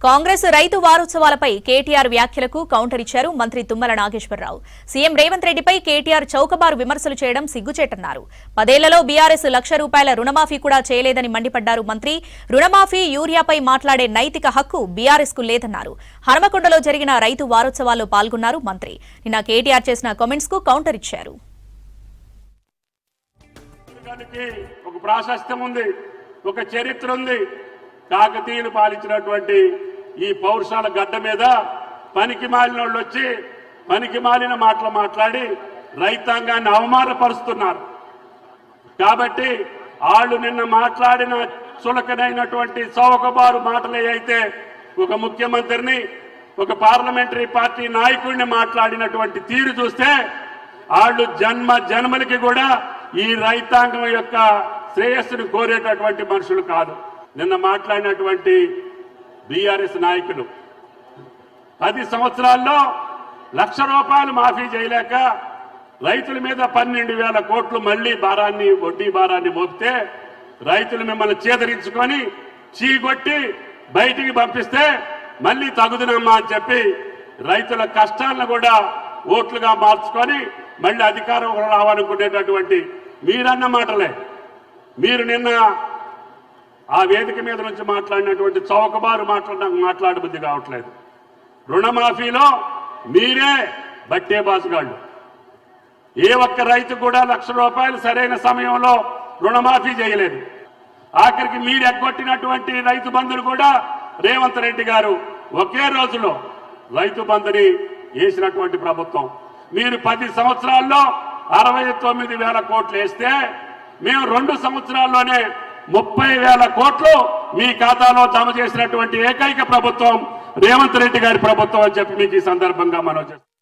కాంగ్రెస్ రైతు వారోత్సవాలపై కేటీఆర్ వ్యాఖ్యలకు కౌంటర్ ఇచ్చారు మంత్రి తుమ్మల నాగేశ్వరరావు. సీఎం రేవంత్ రెడ్డిపై కేటీఆర్ చౌకబారు విమర్శలు చేయడం సిగ్గుచేటన్నారు. 10 ఏళ్లలో బీఆర్ఎస్ ₹1,00,000 రుణమాఫీ కూడా చేయలేదని మండిపడ్డారు మంత్రి. రుణమాఫీ, యూరియాపై మాట్లాడే నైతిక హక్కు బీఆర్ఎస్ కు లేదన్నారు. హనుమకొండలో జరిగిన రైతు వారోత్సవాల్లో పాల్గొన్నారు మంత్రి. నిన్న కేటీఆర్ చేసిన కామెంట్స్ కు కౌంటర్ ఇచ్చారు. ఒక ప్రాశస్త్యం ఉంది, ఒక చరిత్ర ఉంది. కాకతీయులు పాలించినటువంటి ఈ పౌరుషాల గడ్డ మీద పనికి మాలిన వాళ్ళు వచ్చి పనికి మాలిన మాటలు మాట్లాడి రైతాంగాన్ని అవమానపరుస్తున్నారు. కాబట్టి వాళ్ళు నిన్న మాట్లాడిన చులకనైనటువంటి చౌకబారు మాటలే అయితే ఒక ముఖ్యమంత్రిని, ఒక పార్లమెంటరీ పార్టీ నాయకుడిని మాట్లాడినటువంటి తీరు చూస్తే వాళ్ళు జన్మలకి కూడా ఈ రైతాంగం యొక్క శ్రేయస్సును కోరేటటువంటి మనుషులు కాదు. నిన్న మాట్లాడినటువంటి బీఆర్ఎస్ నాయకులు 10 సంవత్సరాల్లో ₹1,00,000 మాఫీ చేయలేక రైతుల మీద 12,000 కోట్లు మళ్లీ వడ్డీ భారాన్ని మోపితే రైతులు మిమ్మల్ని చేదరించుకొని చీగొట్టి బయటికి పంపిస్తే మళ్లీ తగుదునమ్మా అని చెప్పి రైతుల కష్టాలను కూడా ఓట్లుగా మార్చుకొని మళ్లీ అధికారం రావాలనుకునేటటువంటి మీరన్న మాటలే. మీరు నిన్న ఆ వేదిక మీద నుంచి మాట్లాడినటువంటి చౌకబారు మాటలు మాట్లాడబుద్ధి కావట్లేదు. రుణమాఫీలో మీరే బట్టే బాసుగాళ్ళు. ఏ ఒక్క రైతు కూడా ₹1,00,000 సరైన సమయంలో రుణమాఫీ చేయలేదు. ఆఖరికి మీరు ఎగ్గొట్టినటువంటి రైతు బంధును కూడా రేవంత్ రెడ్డి గారు ఒకే రోజులో రైతు బంధుని వేసినటువంటి ప్రభుత్వం. మీరు 10 సంవత్సరాల్లో 69,000 కోట్లు వేస్తే మేము 2 సంవత్సరాల్లోనే 30,000 కోట్లు మీ ఖాతాలో జమ చేసినటువంటి ఏకైక ప్రభుత్వం రేవంత్ రెడ్డి గారి ప్రభుత్వం అని చెప్పి మీకు ఈ సందర్భంగా మనం